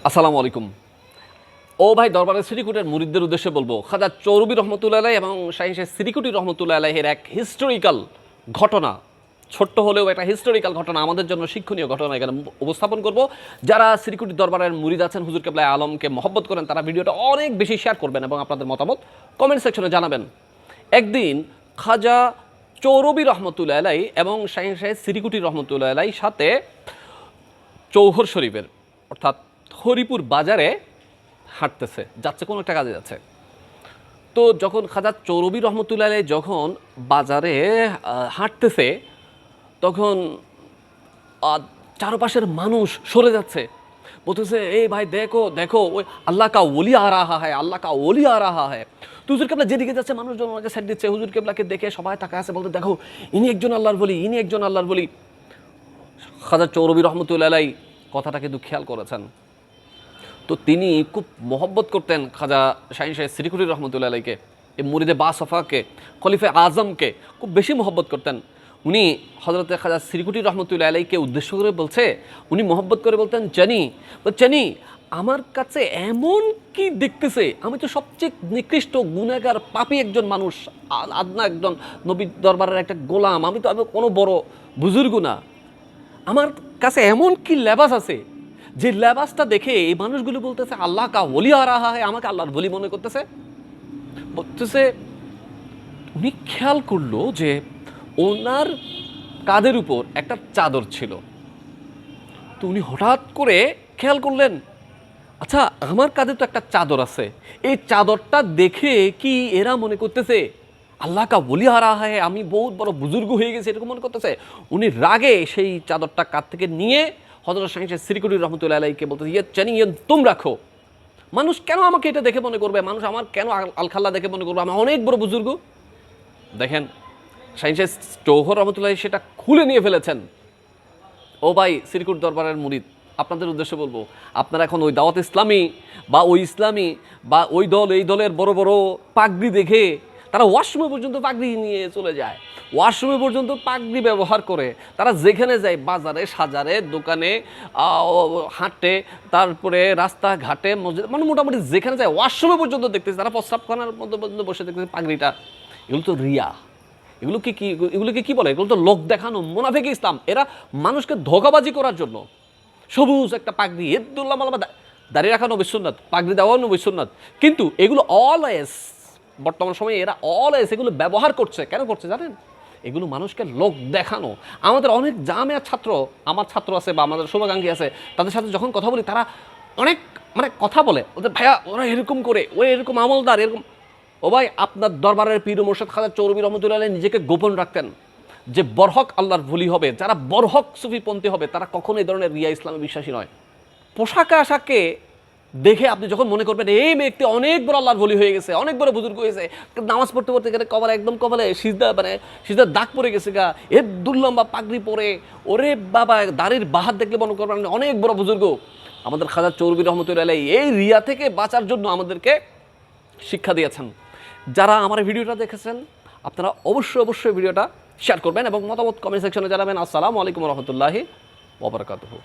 আসসালামু আলাইকুম। ও ভাই, দরবারের সিরিকুটের মুরিদদের উদ্দেশ্যে বলবো, খাজা চৌরুবী রহমতুল্লাহ আলাইহি এবং শাহী শেখ সিরিকুটি রহমতুল্লাহ আলাইহির এক হিস্টোরিক্যাল ঘটনা, ছোট্ট হলেও একটা হিস্টোরিক্যাল ঘটনা, আমাদের জন্য শিক্ষণীয় ঘটনা এখানে উপস্থাপন করব। যারা সিরিকুটি দরবারের মুরিদ আছেন, হুজুর কেবলা আলমকে মহব্বত করেন, তারা ভিডিওটা অনেক বেশি শেয়ার করবেন এবং আপনাদের মতামত কমেন্ট সেকশনে জানাবেন। একদিন খাজা চৌরুবী রহমতুল্লাহ আলাইহি এবং শাহী শেখ সিরিকুটি রহমতুল্লাহ আলাইহির সাথে চৌহর শরীফের অর্থাৎ হরিপুর বাজারে যাচ্ছে কোনো একটা কাজে যাচ্ছে। তো যখন খাজা চৌরুবী রহমতুল্লাহ আলাইহি যখন বাজারে হাঁটতেছে, তখন চারপাশের মানুষ সরে যাচ্ছে, বলতেছে এই ভাই দেখো দেখো, ওই আল্লাহ কা ওলি আ রাহা হ্যায়, আল্লাহ কা ওলি আ রাহা হ্যায়। তো হুজুর কেবলা যেদিকে যাচ্ছে মানুষজন ওনাকে সাইড দিচ্ছে, হুজুর কেবলাকে দেখে সবাই তাকায় আছে, বলতে দেখো ইনি একজন আল্লাহর বলি, ইনি একজন আল্লাহর বলি। খাজা চৌরুবী রহমতুল্লাহ আলাইহি কথাটা কিন্তু খেয়াল করেছেন। তো তিনি খুব মহব্বত করতেন খাজা শাহী শেখ সিরিকুটি রহমতুল্লাহ আলাইহিকে, এই মুরিদে বাসফাকে, খলিফে আজমকে খুব বেশি মহব্বত করতেন। উনি হজরতে খাজা সিরিকুটি রহমতুল্লাহ আলাইহিকে উদ্দেশ্য করে বলছে, উনি মহব্বত করে বলতেন, জানি আমার কাছে এমন কি দেখতেছে, আমি তো সবচেয়ে নিকৃষ্ট গুনাহগার পাপী একজন মানুষ, আদনা একজন নবী দরবারের একটা গোলাম, আমি কোনো বড় বুজুর্গ না। আমার কাছে এমন কি লেবাস আছে, যে লেবাসটা দেখে এই মানুষগুলো বলতেছে আল্লাহ কা ওলি আ রাহা হ্যায়, আমাকে আল্লাহর বলি মনে করতেছে। বলতেছে উনি খেয়াল করলো যে ওনার কাঁধের উপর একটা চাদর ছিল। তো উনি হঠাৎ করে খেয়াল করলেন, আচ্ছা আমার কাঁধে তো একটা চাদর আছে, এই চাদরটা দেখে কি এরা মনে করতেছে আল্লাহ কা ওলি আ রাহা হ্যায়, আমি বহুত বড় বুজুর্গ হয়ে গেছি এরকম মনে করতেছে। উনি রাগে সেই চাদরটা কাঁধ থেকে নিয়ে হযরত শাহী শেখ সিরিকুটি রহমতুল্লাহ আলাইহিকে বলতেছে, তুম রাখো। মানুষ কেন আমাকে এটা দেখে মনে করবে, মানুষ আমার কেন আলখাল্লা দেখে মনে করবে আমি অনেক বড় বুজুর্গ। দেখেন শাহী শেখ চৌহর রহমতুল্লাহ সেটা খুলে নিয়ে ফেলেছেন। ও ভাই সিরিকুট দরবারের মুরিদ, আপনাদের উদ্দেশ্যে বলবো, আপনারা এখন ওই দাওয়াত ইসলামী বা ওই ইসলামী বা ওই দল এই দলের বড় বড় পাগড়ি দেখে তারা ওয়াশরুমে পর্যন্ত পাগড়ি নিয়ে চলে যায়, ওয়াশরুমে পর্যন্ত পাগড়ি ব্যবহার করে, তারা যেখানে যায় বাজারে সাজারে দোকানে হাঁটে, তারপরে রাস্তাঘাটে মসজিদ, মানে মোটামুটি যেখানে যায় ওয়াশরুমে পর্যন্ত দেখতেছে, তারা প্রস্রাবখানার মধ্যে পর্যন্ত বসে দেখতেছে পাগড়িটা। এগুলো তো রিয়া, এগুলোকে কি বলে, এগুলো তো লোক দেখানো, মুনাফিক ইসলাম। এরা মানুষকে ধোঁকাবাজি করার জন্য সবুজ একটা পাগড়ি, ইদ্দুল্লাহ মালামা, দাঁড়িয়ে রাখা নবী সুন্নাত, পাগড়ি দেওয়াও নবী সুন্নাত, কিন্তু এগুলো অলওয়েজ বর্তমান সময়ে এরা অলওয়েজ এগুলো ব্যবহার করছে। কেন করছে জানেন? এগুলো মানুষকে লোক দেখানো। আমাদের অনেক জামিয়ার ছাত্র, আমার ছাত্র আছে বা আমাদের শুভাকাঙ্ক্ষী আছে, তাদের সাথে যখন কথা বলি তারা অনেক কথা বলে, ওদের ভাইয়া ওরা এরকম করে, ও এরকম আমলদার এরকম। ও ভাই, আপনার দরবারের পীর মুর্শিদ খাজা চৌরুবী রহমতুল্লাহ আলাইহি নিজেকে গোপন রাখতেন যে বরহক আল্লাহর ভলি হবে, যারা বরহক সুফিপন্থী হবে তারা কখনো এই ধরনের রিয়া ইসলামে বিশ্বাসী নয়। পোশাক আশাকে দেখে আপনি যখন মনে করবেন এই ব্যক্তি অনেক বড় আল্লাহর ভলি হয়ে গেছে, অনেক বড় বুজুর্গ হয়েছে, নামাজ পড়তে পড়তে গেলে কপালে সিজদার দাগ পড়ে গেছে গা, দুর্লম্বা পাগড়ি পরে, ওরে বাবা দাড়ির বাহাত দেখলে মনে করবেন অনেক বড় বুজুর্গ। আমাদের খাজা চৌরুবী রহমতুল্লাহ আলাইহি এই রিয়া থেকে বাঁচার জন্য আমাদেরকে শিক্ষা দিয়েছেন। যারা আমার ভিডিওটা দেখেছেন আপনারা অবশ্যই ভিডিওটা শেয়ার করবেন এবং মতামত কমেন্ট সেকশনে জানাবেন। আসসালামু আলাইকুম রহমতুল্লাহি ওয়া বারাকাতুহু।